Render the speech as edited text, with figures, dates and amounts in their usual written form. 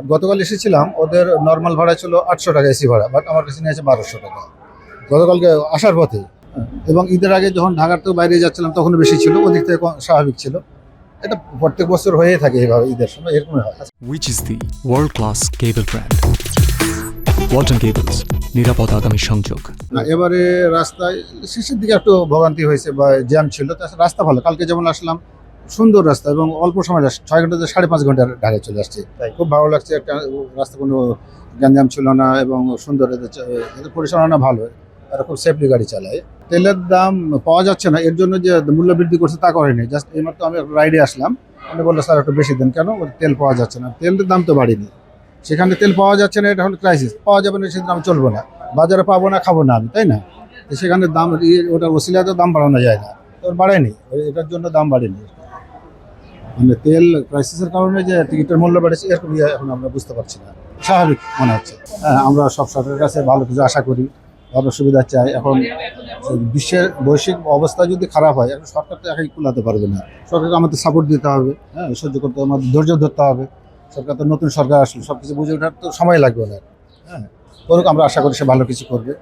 আর গতকাল এসেছিলাম, ওদের নর্মাল ভাড়া ছিল 800 টাকা এসি ভাড়া, বাট আমার কাছে নিয়েছে 1200 টাকা গতকালকে আসার পথে। এবং ঈদের আগে যখন ঢাকার থেকে বাইরে যাচ্ছিলাম তখন বেশি ছিল, ওদিক থেকে স্বাভাবিক ছিল। এটা প্রত্যেক বছর হয়ে থাকে এইভাবে, ঈদের সময় এরকমই হয়। Which is the world-class cable brand? Walton Cables, নিরাপদ আগামী সংযোগ। না, এবারে রাস্তায় শেষের দিকে একটু ভোগান্তি হয়েছে বা জ্যাম ছিল, তাছাড়া রাস্তা ভালো। কালকে যেমন আসলাম, সুন্দর রাস্তা এবং অল্প সময় 6 ঘন্টা 5.5 ঘন্টার ঢাকায় চলে আসছে। খুব ভালো লাগছে, একটা রাস্তা কোনো গ্যাঞ্জাম ছিল না এবং সুন্দর, এদের পরিচালনা ভালো, তারা খুব সেফলি গাড়ি চালায়। তেলের দাম পাওয়া যাচ্ছে না, এর জন্য যে মূল্য বৃদ্ধি করছে তা করেনি। জাস্ট এইমাত্র আমি রাইডে আসলাম, আমি বললো স্যার একটু বেশি দেন। কেন? তেল পাওয়া যাচ্ছে না, তেলের দাম তো বাড়েনি। সেখানে তেল পাওয়া যাচ্ছে না, এটা হলো ক্রাইসিস। পাওয়া যাবে না, সেদিন আমি চলবো না, বাজারে পাবো না, খাবো না আমি, তাই না? তো সেখানে দাম, ওটা ওসিলাতে দাম বাড়ানো যায় না, তো বাড়েনি, এটার জন্য দাম বাড়েনি। মানে তেল ক্রাইসিসের কারণে যে টিকিটের মূল্য বেড়েছে, এরকম এখন আমরা বুঝতে পারছি না, স্বাভাবিক মনে হচ্ছে। হ্যাঁ, আমরা সব সরকারের কাছে ভালো কিছু আশা করি, ভালো সুবিধা চাই। এখন বিশ্বের বৈশ্বিক অবস্থা যদি খারাপ হয়, এখন সরকার তো একাই কুলাতে পারবে না। সরকারকে আমাদের সাপোর্ট দিতে হবে, হ্যাঁ, সহ্য করতে হবে, আমাদের ধৈর্য ধরতে হবে। সরকার তো নতুন সরকার আসলে সব কিছু বুঝে ওঠার তো সময় লাগবে না। হ্যাঁ, করুক, আমরা আশা করি সে ভালো কিছু করবে।